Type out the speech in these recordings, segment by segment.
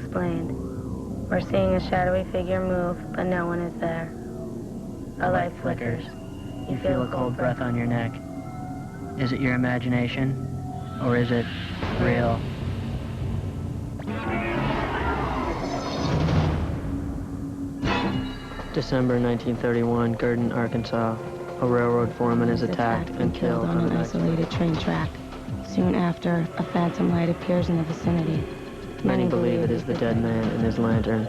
explained. We're seeing a shadowy figure move, but no one is there. A light flickers. You feel a cold breath on your neck. Is it your imagination, or is it real? December 1931, Gurdon, Arkansas. A railroad foreman is attacked and killed on an isolated train track. Soon after, a phantom light appears in the vicinity. Many believe it is the dead man and his lantern.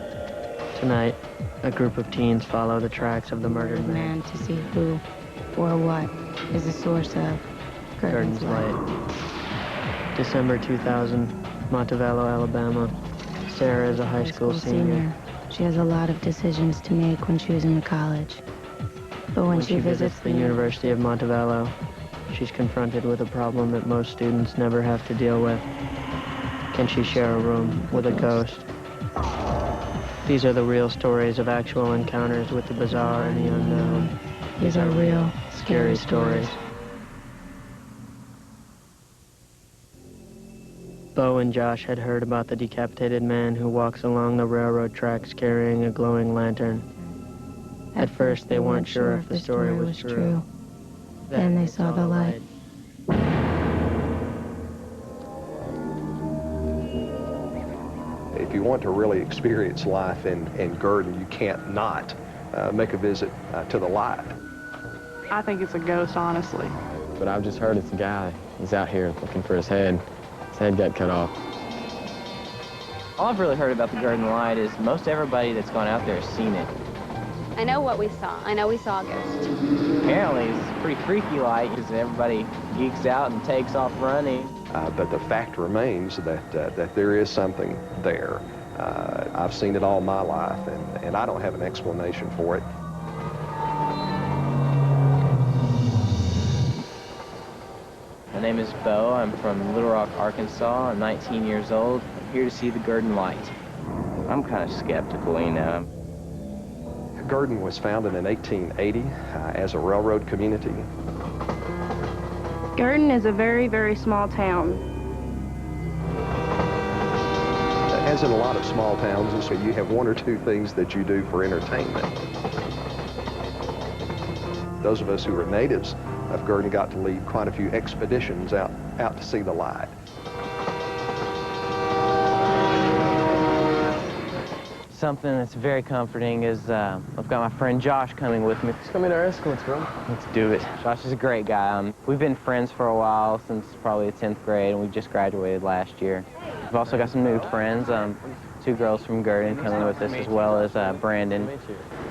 Tonight, a group of teens follow the tracks of the murdered man to see who or what is the source of Gurdon's light. December 2000, Montevallo, Alabama. Sarah is a high school senior. She has a lot of decisions to make when choosing a college. But when she visits the University of Montevallo, she's confronted with a problem that most students never have to deal with. Can she share a room with a ghost? These are the real stories of actual encounters with the bizarre and the unknown. These are real, scary stories. Bo and Josh had heard about the decapitated man who walks along the railroad tracks carrying a glowing lantern. At first, they weren't sure if the story was true. Then they saw the light. If you want to really experience life in Gurdon, you can't not make a visit to the light. I think it's a ghost, honestly. But I've just heard it's a guy. He's out here looking for his head. His head got cut off. All I've really heard about the Gurdon Light is most everybody that's gone out there has seen it. I know what we saw. I know we saw a ghost. Apparently, it's a pretty freaky light because everybody geeks out and takes off running. But the fact remains that there is something there. I've seen it all my life, and I don't have an explanation for it. My name is Bo. I'm from Little Rock, Arkansas. I'm 19 years old. I'm here to see the Gurdon Light. I'm kind of skeptical, you know. Gurdon was founded in 1880 as a railroad community. Gurdon is a very, very small town. As in a lot of small towns, so you have one or two things that you do for entertainment. Those of us who are natives of Gurdon got to lead quite a few expeditions out to see the light. Something that's very comforting is I've got my friend Josh coming with me. Let's come in our escorts, bro. Let's do it. Josh is a great guy. We've been friends for a while, since probably the 10th grade, and we just graduated last year. We've also got some new friends, two girls from Gurdon coming with us, as well as Brandon.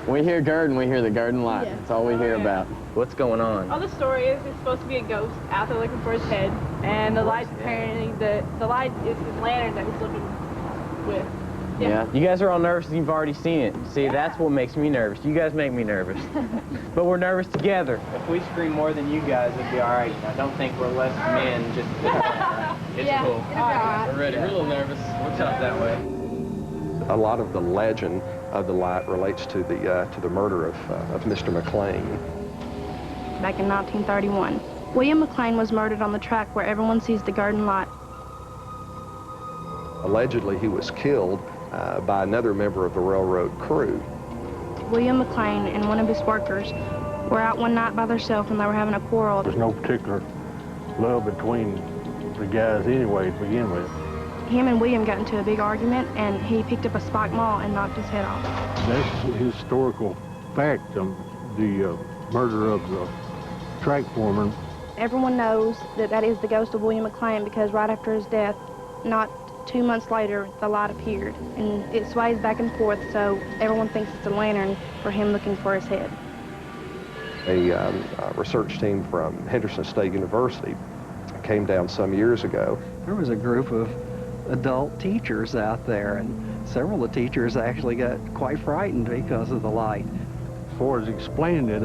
When we hear Gurdon, we hear the Gurdon Light. That's all we hear about. What's going on? All the story is it's supposed to be a ghost out there looking for his head, and the light apparently, the light is his lantern that he's looking with. Yeah, you guys are all nervous and you've already seen it. See, that's what makes me nervous. You guys make me nervous. But we're nervous together. If we scream more than you guys, it'd be all right. I don't think we're less men, just it's cool. All right. We're ready. We're a little nervous. We'll talk that way. A lot of the legend of the light relates to the murder of Mr. McLean. Back in 1931, William McLean was murdered on the track where everyone sees the Gurdon Light. Allegedly, he was killed by another member of the railroad crew. William McLean and one of his workers were out one night by themselves and they were having a quarrel. There's no particular love between the guys anyway to begin with. Him and William got into a big argument and he picked up a spike maul and knocked his head off. That's historical fact, the murder of the track foreman. Everyone knows that that is the ghost of William McLean because right after his death, not 2 months later, the light appeared, and it sways back and forth, so everyone thinks it's a lantern for him looking for his head. A research team from Henderson State University came down some years ago. There was a group of adult teachers out there, and several of the teachers actually got quite frightened because of the light. As far as explaining it,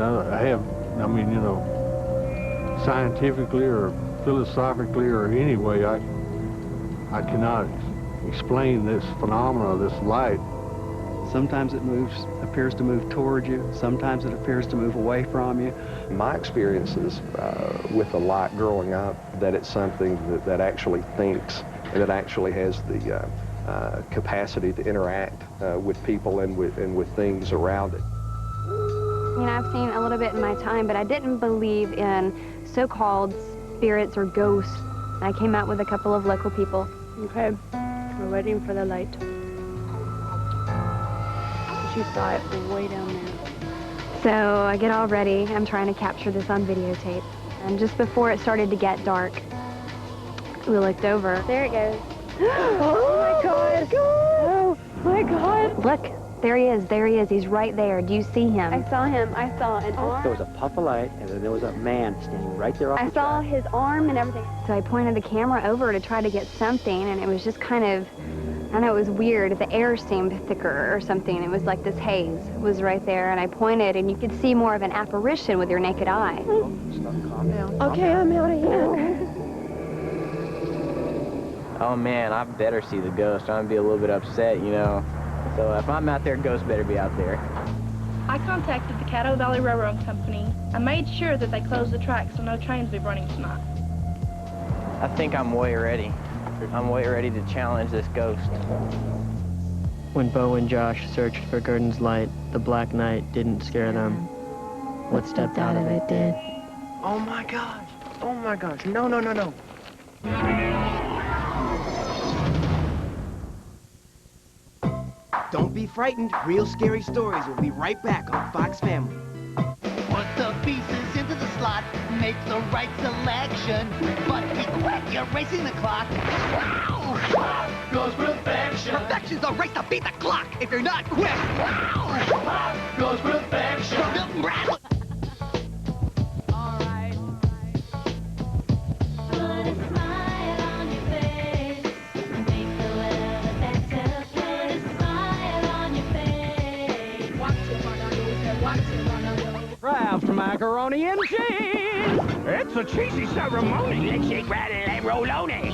scientifically or philosophically or any way, I cannot explain this phenomenon, this light. Sometimes it appears to move toward you. Sometimes it appears to move away from you. My experiences with the light growing up, that it's something that actually thinks, and that actually has capacity to interact with people and with things around it. I mean, I've seen a little bit in my time, but I didn't believe in so-called spirits or ghosts. I came out with a couple of local people. Okay, we're waiting for the light. She saw it way down there. So I get all ready. I'm trying to capture this on videotape. And just before it started to get dark, we looked over. There it goes. Oh my God! Oh my God! Look, there he is. There he is. He's right there. Do you see him? I saw him. I saw an arm. There was a puff of light, and then there was a man standing right there off I the saw track. his arm and everything. So I pointed the camera over to try to get something, and it was just kind of, I don't know, it was weird. The air seemed thicker or something. It was like this haze was right there, and I pointed, and you could see more of an apparition with your naked eye. Calm down. Okay, I'm out of here. Oh man, I better see the ghost. I'm gonna be a little bit upset, you know. So if I'm out there, ghost better be out there. I contacted the Caddo Valley Railroad Company. I made sure that they closed the track so no trains will be running tonight. I think I'm way ready. I'm way ready to challenge this ghost. When Bo and Josh searched for Gurdon's light, the black night didn't scare them. What stepped out of it did. Oh my gosh. Oh my gosh. No, no, no, no. Don't be frightened. Real Scary Stories will be right back on Fox Family. Put the pieces into the slot, make the right selection. But be quick, you're racing the clock. Goes perfection. Perfection's a race to beat the clock if you're not quick. Goes perfection. Milton Bradley. Kraft macaroni and cheese! It's a cheesy ceremony! Let's shake, rattle, and roll-on-y!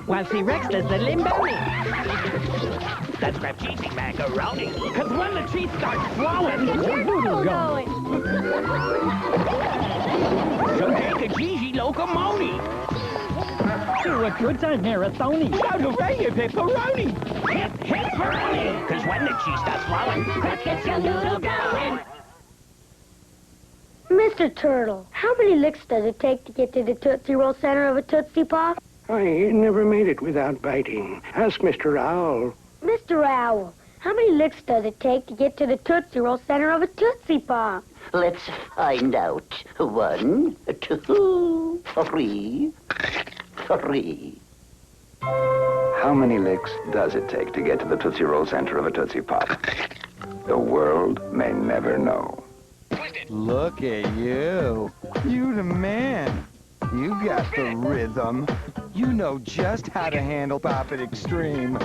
While see Rex does the limboni! Let's grab cheesy macaroni! Cause when the cheese starts flowing, get your noodle going! So take a cheesy locomotive! To a good time marathoni! Shout hooray and pepperoni! Hip, hipperoni! Cause when the cheese starts flowing, let's get your noodle going! Mr. Turtle, how many licks does it take to get to the Tootsie Roll center of a Tootsie Pop? I never made it without biting. Ask Mr. Owl. Mr. Owl, how many licks does it take to get to the Tootsie Roll center of a Tootsie Pop? Let's find out. 1, 2, 3. How many licks does it take to get to the Tootsie Roll center of a Tootsie Pop? The world may never know. Look at you. You the man. You got the rhythm. You know just how to handle Pop It Extreme.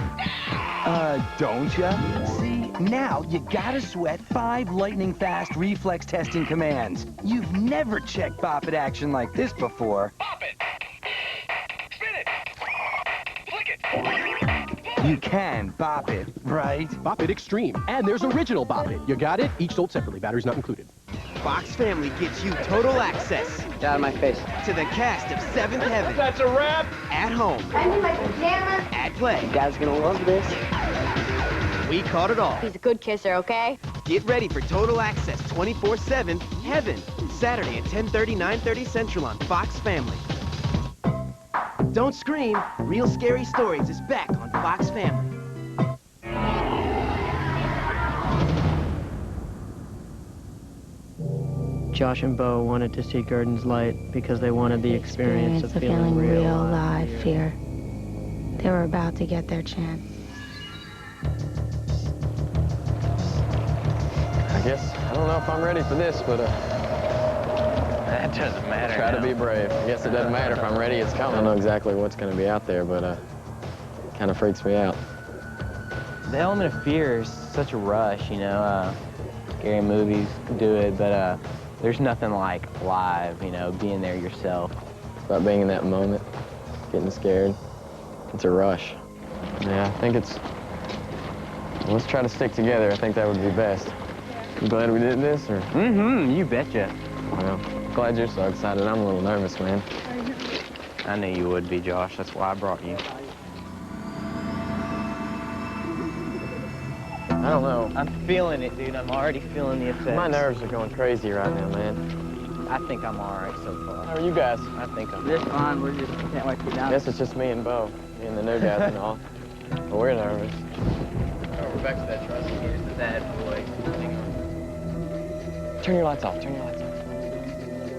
Don't ya? See, now you gotta sweat 5 lightning-fast reflex testing commands. You've never checked Pop It action like this before. Pop it! Spin it! Flick it! You can bop it, right? Bop It Extreme. And there's original Bop It. You got it? Each sold separately. Batteries not included. Fox Family gets you total access. Get out of my face. To the cast of Seventh Heaven. That's a wrap. At home. I need my pajamas. At play. You guys gonna love this. We caught it all. He's a good kisser, okay? Get ready for total access 24/7 Heaven. Saturday at 10:30, 9:30 Central on Fox Family. Don't scream. Real Scary Stories is back on Fox Family. Josh and Bo wanted to see Gurdon's light because they wanted the experience of feeling real live fear. They were about to get their chance. I guess, I don't know if I'm ready for this, but That doesn't matter. try to now. be brave. I guess it doesn't matter if I'm ready, it's coming. I don't know exactly what's going to be out there, but it kind of freaks me out. The element of fear is such a rush, you know. Scary movies do it, but there's nothing like live, you know, being there yourself. It's about being in that moment, getting scared. It's a rush. Yeah, I think it's... Let's try to stick together. I think that would be best. You glad we did this, or? Mm-hmm, you betcha. Well, glad you're so excited. I'm a little nervous, man. I knew you would be, Josh. That's why I brought you. I don't know. I'm feeling it, dude. I'm already feeling the effects. My nerves are going crazy right now, man. I think I'm all right so far. How are you guys? I think I'm Just fine. We just can't wait to get down. Guess it's just me and Bo, me and the new guys and all. But we're nervous. Oh, we're back to that trust. Here's the bad boy. Turn your lights off. Turn your lights off.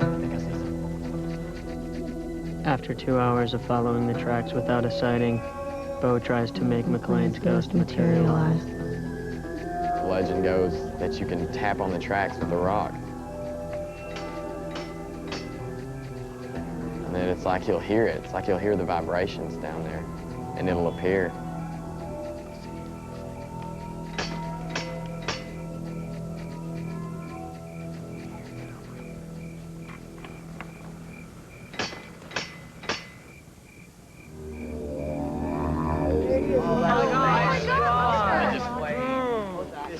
I think I see something. After 2 hours of following the tracks without a sighting, Bo tries to make McLean's ghost materialize. The legend goes that you can tap on the tracks with a rock. And then it's like you'll hear it. It's like you'll hear the vibrations down there, and it'll appear.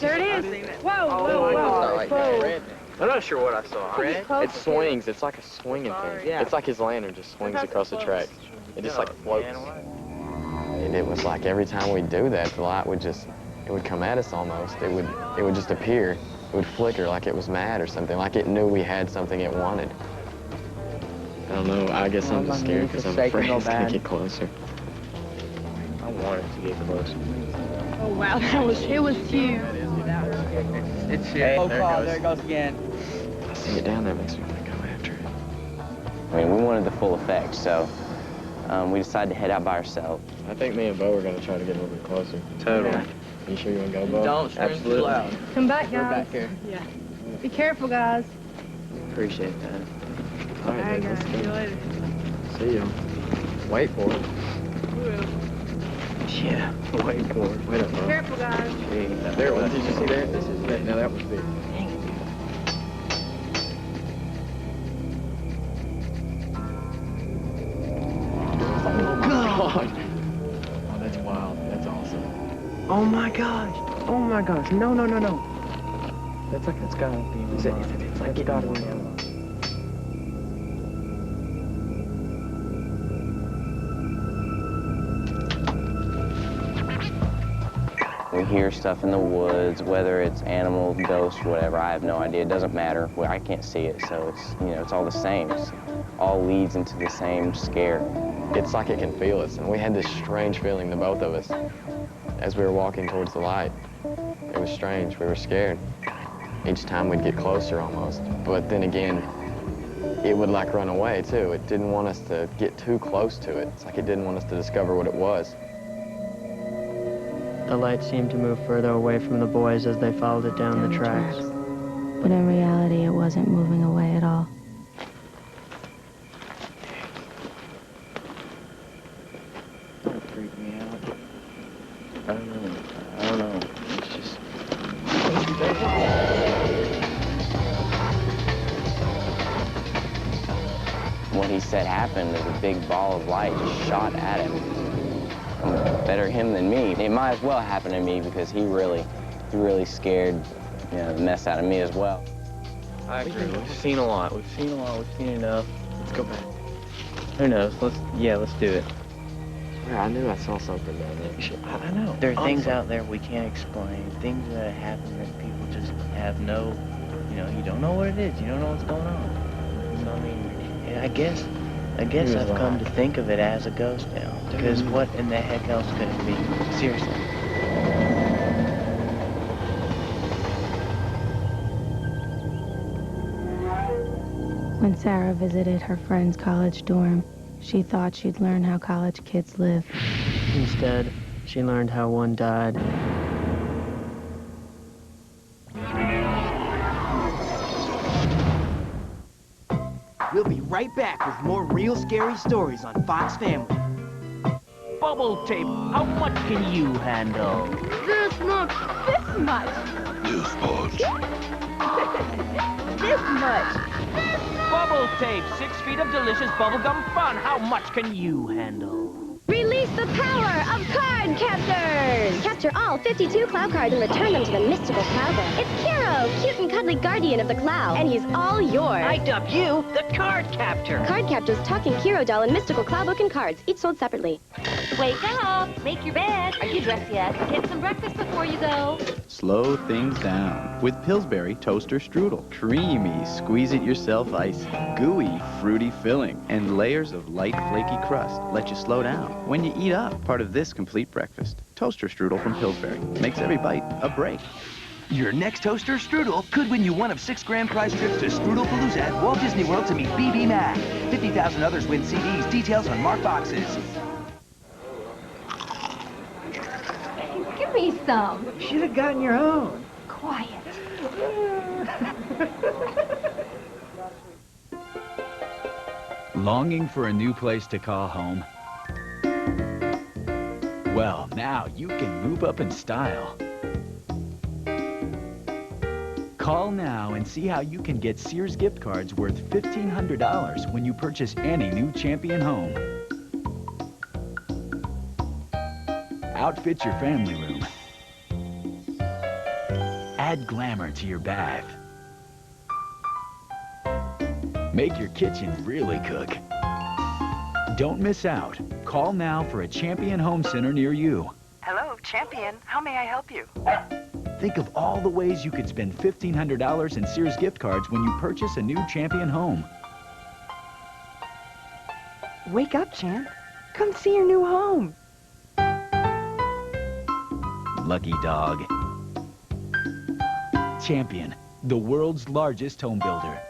There it is. Whoa, whoa, whoa. I'm not sure what I saw. It swings. It's like a swinging thing. Yeah. It's like his lantern just swings across the track. It just like floats. And it was like every time we'd do that, the light would just, it would come at us almost. It would just appear. It would flicker like it was mad or something, like it knew we had something it wanted. I don't know. I guess I'm just scared because I'm afraid it's going to get closer. I wanted to get closer. Oh, wow, it was huge. It's here. Oh, God, there it goes again. I see it down there. Makes me want to go after it. I mean, we wanted the full effect, so we decided to head out by ourselves. I think me and Bo are going to try to get a little bit closer. Totally. Yeah. You sure you want to go, Bo? Don't scream too loud. Come back, We're guys. back here. Yeah. Be careful, guys. Appreciate that. All All right, right, guys. let's See you go. later. See you. Wait for it. Yeah, wait for it. Wait up, Bo. Careful, guys. Gee, there it was. Did you see that? This is big. Now that was big. Oh my God. Oh, that's wild. That's awesome. Oh my gosh. Oh my gosh. No, no, no, no. That's like, it's gotta be. It's like getting gotta be. We hear stuff in the woods, whether it's animals, ghosts, whatever, I have no idea. It doesn't matter. Well, I can't see it, so it's, you know, it's all the same. It all leads into the same scare. It's like it can feel us, and we had this strange feeling, the both of us, as we were walking towards the light. It was strange. We were scared. Each time we'd get closer almost. But then again, it would like run away too. It didn't want us to get too close to it. It's like it didn't want us to discover what it was. The light seemed to move further away from the boys as they followed it down the tracks. But in reality, it wasn't moving away at all. Don't freak me out. I don't know. I don't know. It's just... What he said happened is a big ball of light just shot at him. Better him than me. It might as well happen to me because he really scared, you know, the mess out of me as well. I agree. We've seen a lot. We've seen a lot. We've seen enough. Let's go back. Who knows? Let's do it. Yeah, I knew I saw something down there. I know. There are things out there we can't explain. Things that happen that people just have no, you know, you don't know what it is. You don't know what's going on. So, I mean, I guess I've come to think of it as a ghost now. Because what in the heck else could it be? Seriously. When Sarah visited her friend's college dorm, she thought she'd learn how college kids live. Instead, she learned how one died. We'll be right back with more real scary stories on Fox Family. Bubble tape, how much can you handle? This much. This much. This much. This much. Bubble tape, 6 feet of delicious bubblegum fun. How much can you handle? Release the power of card captors! Capture all 52 cloud cards and return them to the mystical cloud. It's Kiro, cute and cuddly. godly guardian of the cloud, and he's all yours. I dub you the Card Captor. Card Captor's talking hero doll and mystical cloud book and cards, each sold separately. Wake up! Make your bed. Are you dressed yet? Get some breakfast before you go. Slow things down with Pillsbury Toaster Strudel. Creamy, squeeze it yourself icy. Gooey, fruity filling. And layers of light, flaky crust let you slow down when you eat up. Part of this complete breakfast. Toaster Strudel from Pillsbury. Makes every bite a break. Your next toaster strudel could win you one of 6 grand prize trips to Strudelpalooza at Walt Disney World to meet BB Mac. 50,000 others win CDs. Details on marked boxes. Give me some. Should have gotten your own. Quiet. Longing for a new place to call home? Well, now you can move up in style. Call now and see how you can get Sears gift cards worth $1,500 when you purchase any new Champion home. Outfit your family room. Add glamour to your bath. Make your kitchen really cook. Don't miss out. Call now for a Champion Home Center near you. Hello, Champion. How may I help you? Think of all the ways you could spend $1,500 in Sears gift cards when you purchase a new Champion home. Wake up, Champ. Come see your new home. Lucky dog. Champion, the world's largest home builder.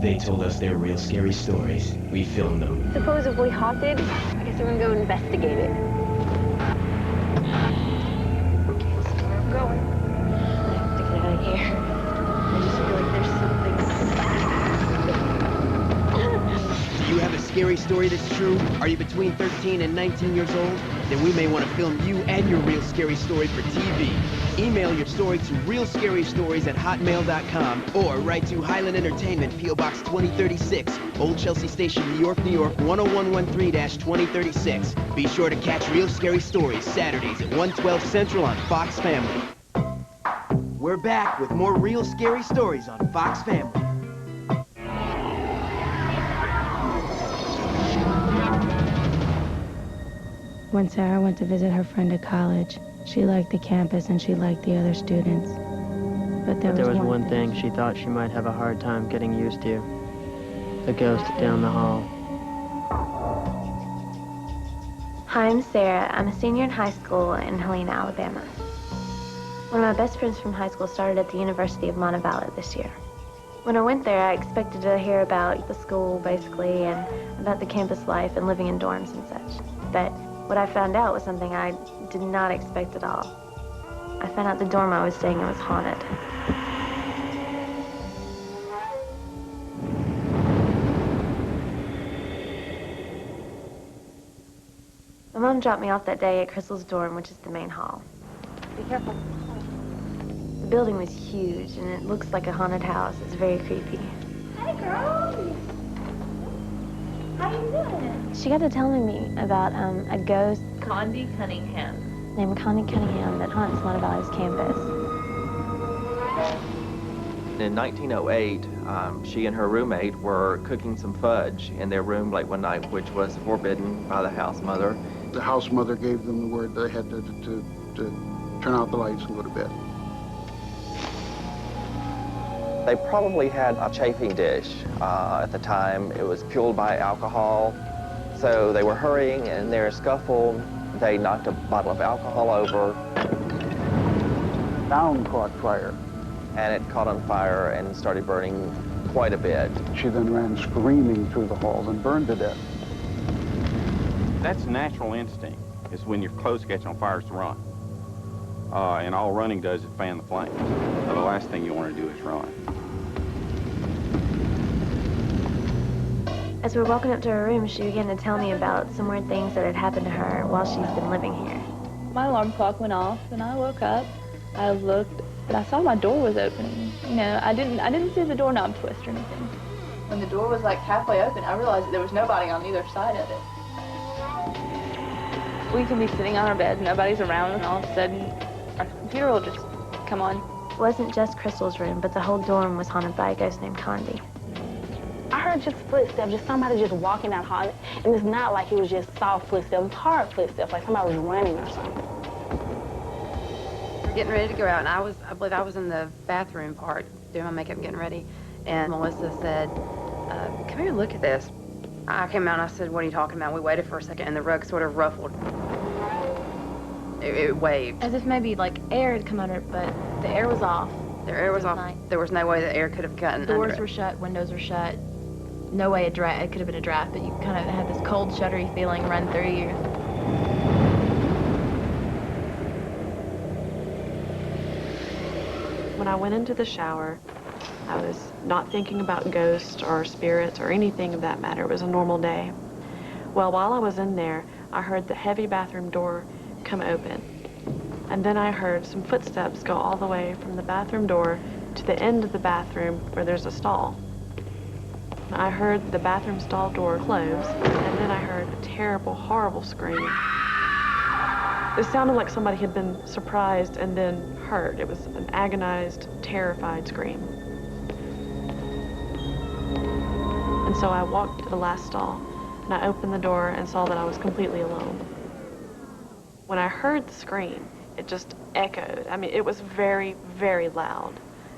They told us their real scary stories. We filmed them. Supposedly haunted. I guess we're gonna go investigate it. Going. I have to get out of here. I just feel like there's something. Do you have a scary story that's true? Are you between 13 and 19 years old? Then we may want to film you and your real scary story for TV. Email your story to realscarystories@hotmail.com or write to Highland Entertainment, P.O. Box 2036, Old Chelsea Station, New York, New York, 10113-2036. Be sure to catch Real Scary Stories Saturdays at 1:12 Central on Fox Family. We're back with more Real Scary Stories on Fox Family. When Sarah went to visit her friend at college, she liked the campus and she liked the other students. But there was one thing she thought she might have a hard time getting used to. The ghost down the hall. Hi, I'm Sarah. I'm a senior in high school in Helena, Alabama. One of my best friends from high school started at the University of Montevallo this year. When I went there, I expected to hear about the school, basically, and about the campus life and living in dorms and such. But what I found out was something I did not expect at all. I found out the dorm I was staying in was haunted. My mom dropped me off that day at Crystal's dorm, which is the main hall. Be careful. The building was huge, and it looks like a haunted house. It's very creepy. Hey, girl. How you doing? She got to telling me about a ghost, Condie Cunningham. named Condie Cunningham, that haunts Montevallo's campus. In 1908, she and her roommate were cooking some fudge in their room late one night, which was forbidden by the house mother. The house mother gave them the word they had to turn out the lights and go to bed. They probably had a chafing dish. At the time, it was fueled by alcohol. So they were hurrying, and in their scuffle, they knocked a bottle of alcohol over. Sound caught fire. And it caught on fire and started burning quite a bit. She then ran screaming through the halls and burned to death. That's natural instinct. It's when your clothes catch on fire, to run. And all running does is fan the flame. So the last thing you want to do is run. As we were walking up to her room, she began to tell me about some weird things that had happened to her while she's been living here. My alarm clock went off, and I woke up. I looked, and I saw my door was opening. You know, I didn't see the doorknob twist or anything. When the door was like halfway open, I realized that there was nobody on either side of it. We can be sitting on our beds, nobody's around, and all of a sudden, our computer will just come on. It wasn't just Crystal's room, but the whole dorm was haunted by a ghost named Condie. I heard just footsteps, just somebody just walking down the hall. And it's not like it was just soft footsteps, it's hard footsteps, like somebody was running or something. We're getting ready to go out, and I believe I was in the bathroom part, doing my makeup and getting ready. And Melissa said, come here and look at this. I came out and I said, what are you talking about? We waited for a second, and the rug sort of ruffled. It waved. As if maybe like air had come under it, but the air was off. The air was off. There was no way the air could have gotten under Doors it. were shut, windows were shut. No way it could have been a draft, but you kind of had this cold, shuddery feeling run through you. When I went into the shower, I was not thinking about ghosts or spirits or anything of that matter. It was a normal day. Well, while I was in there, I heard the heavy bathroom door come open. And then I heard some footsteps go all the way from the bathroom door to the end of the bathroom where there's a stall. I heard the bathroom stall door close, and then I heard a terrible, horrible scream. It sounded like somebody had been surprised and then hurt. It was an agonized, terrified scream. And so I walked to the last stall, and I opened the door and saw that I was completely alone. When I heard the scream, it just echoed. I mean, it was very, very loud.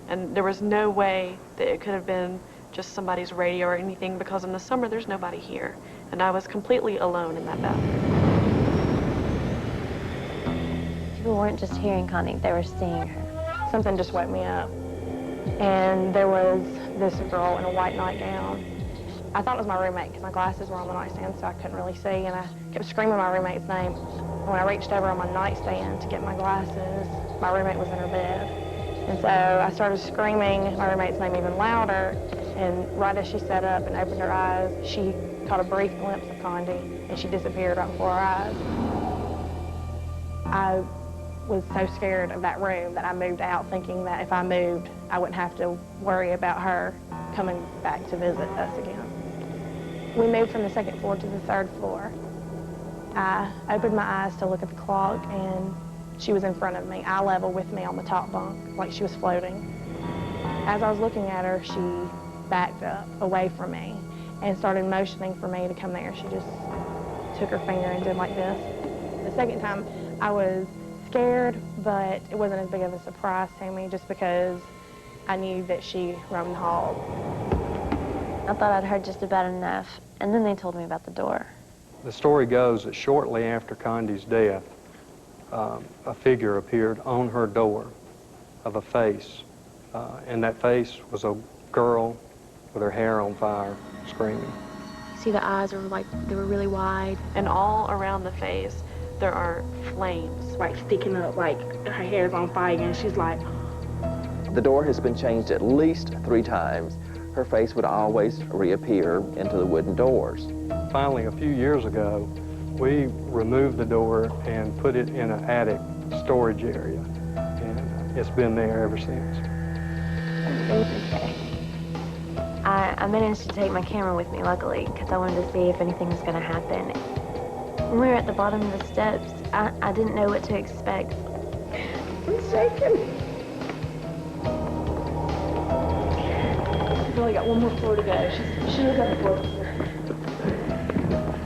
And there was no way that it could have been just somebody's radio or anything, because in the summer there's nobody here. And I was completely alone in that bathroom. People weren't just hearing Condie, they were seeing her. Something just woke me up. And there was this girl in a white nightgown. I thought it was my roommate because my glasses were on the nightstand, so I couldn't really see, and I kept screaming my roommate's name. When I reached over on my nightstand to get my glasses, my roommate was in her bed. And so I started screaming my roommate's name even louder, and right as she sat up and opened her eyes, she caught a brief glimpse of Condie, and she disappeared right before our eyes. I was so scared of that room that I moved out, thinking that if I moved, I wouldn't have to worry about her coming back to visit us again. We moved from the second floor to the third floor. I opened my eyes to look at the clock, and she was in front of me, eye level with me on the top bunk, like she was floating. As I was looking at her, she backed up away from me and started motioning for me to come there. She just took her finger and did like this. The second time, I was scared, but it wasn't as big of a surprise to me just because I knew that she roamed the halls. I thought I'd heard just about enough, and then they told me about the door. The story goes that shortly after Condie's death, a figure appeared on her door of a face, and that face was a girl with her hair on fire, screaming. See, the eyes were like, they were really wide. And all around the face, there are flames. Like sticking up, like her hair's on fire, and she's like... The door has been changed at least 3 times. Her face would always reappear into the wooden doors. Finally, a few years ago, we removed the door and put it in an attic storage area, and it's been there ever since. I managed to take my camera with me, luckily, because I wanted to see if anything was going to happen. When we were at the bottom of the steps, I didn't know what to expect. I'm shaking. We've only got one more floor to go. She was on the floor before.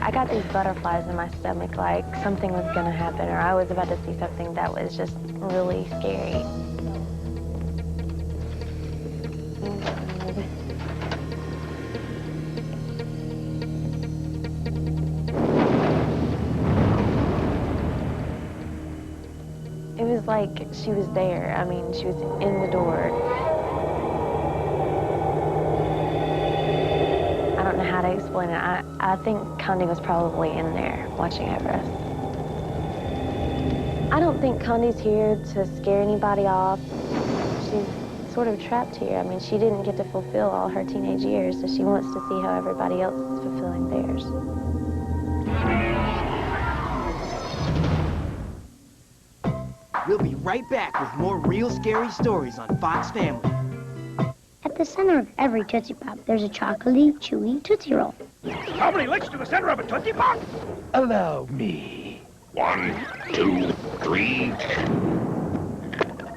I got these butterflies in my stomach, like something was going to happen, or I was about to see something that was just really scary. It was like she was there. I mean, she was in the door. I don't know how to explain it. I think Condie was probably in there watching over us. I don't think Condie's here to scare anybody off. She's sort of trapped here. I mean, she didn't get to fulfill all her teenage years, so she wants to see how everybody else is fulfilling theirs. We'll be right back with more real scary stories on Fox Family. At the center of every Tootsie Pop, there's a chocolatey, chewy Tootsie Roll. How many licks to the center of a Tootsie Pop? Allow me. 1, 2, 3.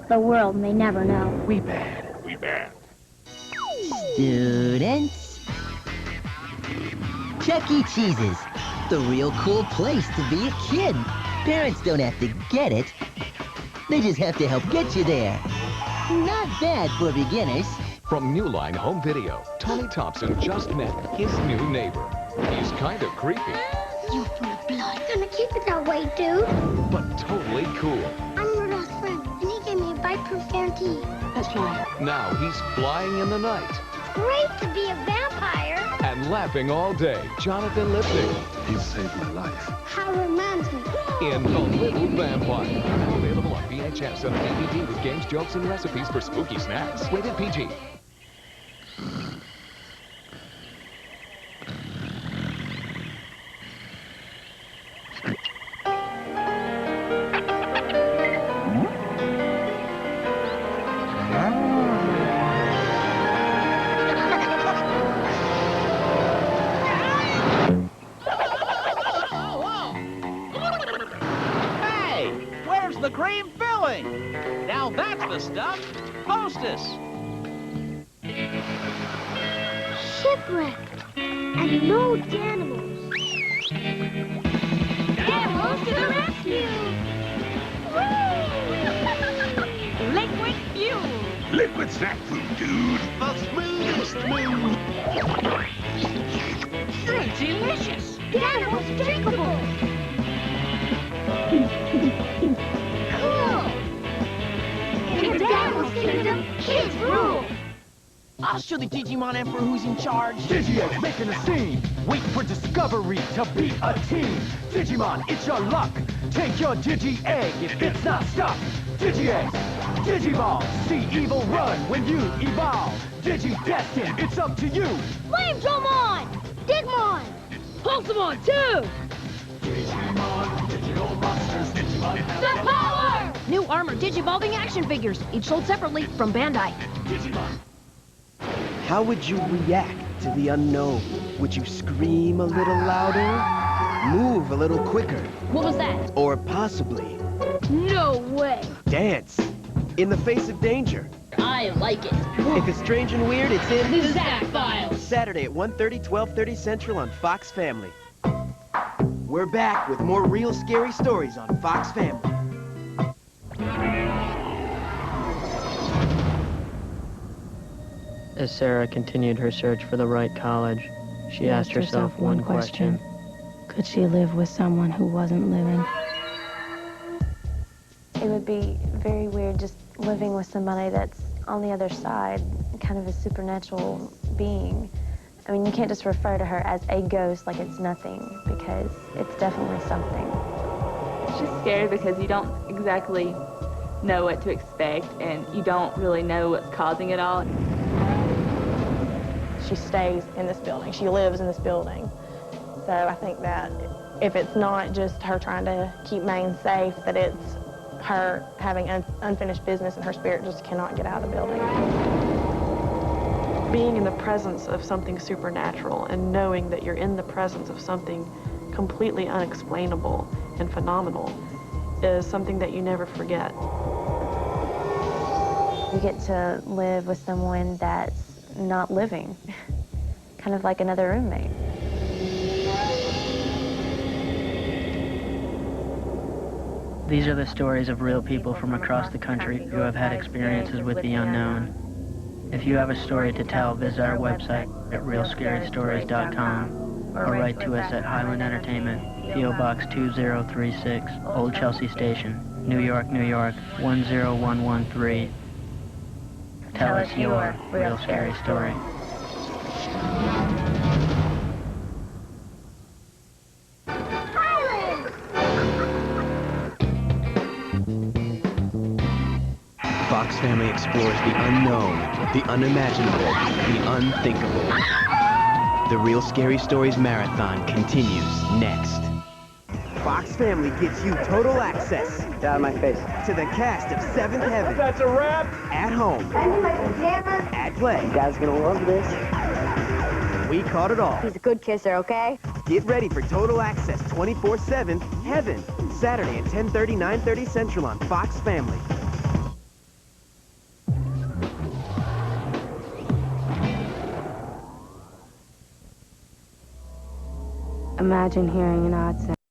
The world may never know. We bad. We bad. Students. Chuck E. Cheese's, the real cool place to be a kid. Parents don't have to get it. They just have to help get you there. Not bad for beginners. From New Line Home Video, Tony Thompson just met his new neighbor. He's kind of creepy. You full of blood. Gonna keep it that way, dude. But totally cool. I'm Rudolph's friend, and he gave me a bite-proof guarantee. That's right. Now he's flying in the night. Great to be a vampire. And laughing all day, Jonathan Lipnick. He saved my life. How reminds me. In The Little Vampire. Now available on VHS and DVD with games, jokes, and recipes for spooky snacks. Rated PG. The cream filling. Now that's the stuff. Hostess. Shipwrecked. And no animals. Animals to the rescue. Liquid fuel. Liquid snack food, dude. The smoothest move. Delicious. Animals drinkable. Cool! In Devil's Kingdom, kids rule! I'll show the Digimon Emperor who's in charge. Digi-Egg making a scene. Wait for discovery to beat a team. Digimon, it's your luck. Take your Digi-Egg if it's not stuck. Digi-Egg, Digiball. See evil run when you evolve. Digi-Destined, it's up to you. Flamedromon! Digmon! Pulsamon, too! Digimon, digital monsters, Digimon. The power! New armor Digivolving action figures, each sold separately from Bandai. Digimon. How would you react to the unknown? Would you scream a little louder? Move a little quicker? What was that? Or possibly No way. dance in the face of danger? I like it. If it's strange and weird, it's in The Zack Files. Saturday at 1:30, 12:30 Central on Fox Family. We're back with more real scary stories on Fox Family. As Sarah continued her search for the right college, she asked herself one question. Could she live with someone who wasn't living? It would be very weird just living with somebody that's on the other side, kind of a supernatural being. I mean, you can't just refer to her as a ghost like it's nothing, because it's definitely something. It's just scary because you don't exactly know what to expect, and you don't really know what's causing it all. She stays in this building. She lives in this building. So I think that if it's not just her trying to keep Maine safe, that it's her having unfinished business and her spirit just cannot get out of the building. Being in the presence of something supernatural and knowing that you're in the presence of something completely unexplainable and phenomenal is something that you never forget. You get to live with someone that's not living, kind of like another roommate. These are the stories of real people from across the country who have had experiences with the unknown. If you have a story to tell, visit our website at realscarystories.com or write to us at Highland Entertainment, P.O. Box 2036, Old Chelsea Station, New York, New York, 10113. Tell us your real scary story. Fox Family explores the unknown, the unimaginable, the unthinkable. The Real Scary Stories Marathon continues next. Fox Family gives you total access. Get out of my face. To the cast of Seventh Heaven. That's a wrap. At home. At play. You guys gonna love this. We caught it all. He's a good kisser, okay? Get ready for total access 24/7 Heaven. Saturday at 10:30, 9:30 Central on Fox Family. Imagine hearing an odd sound.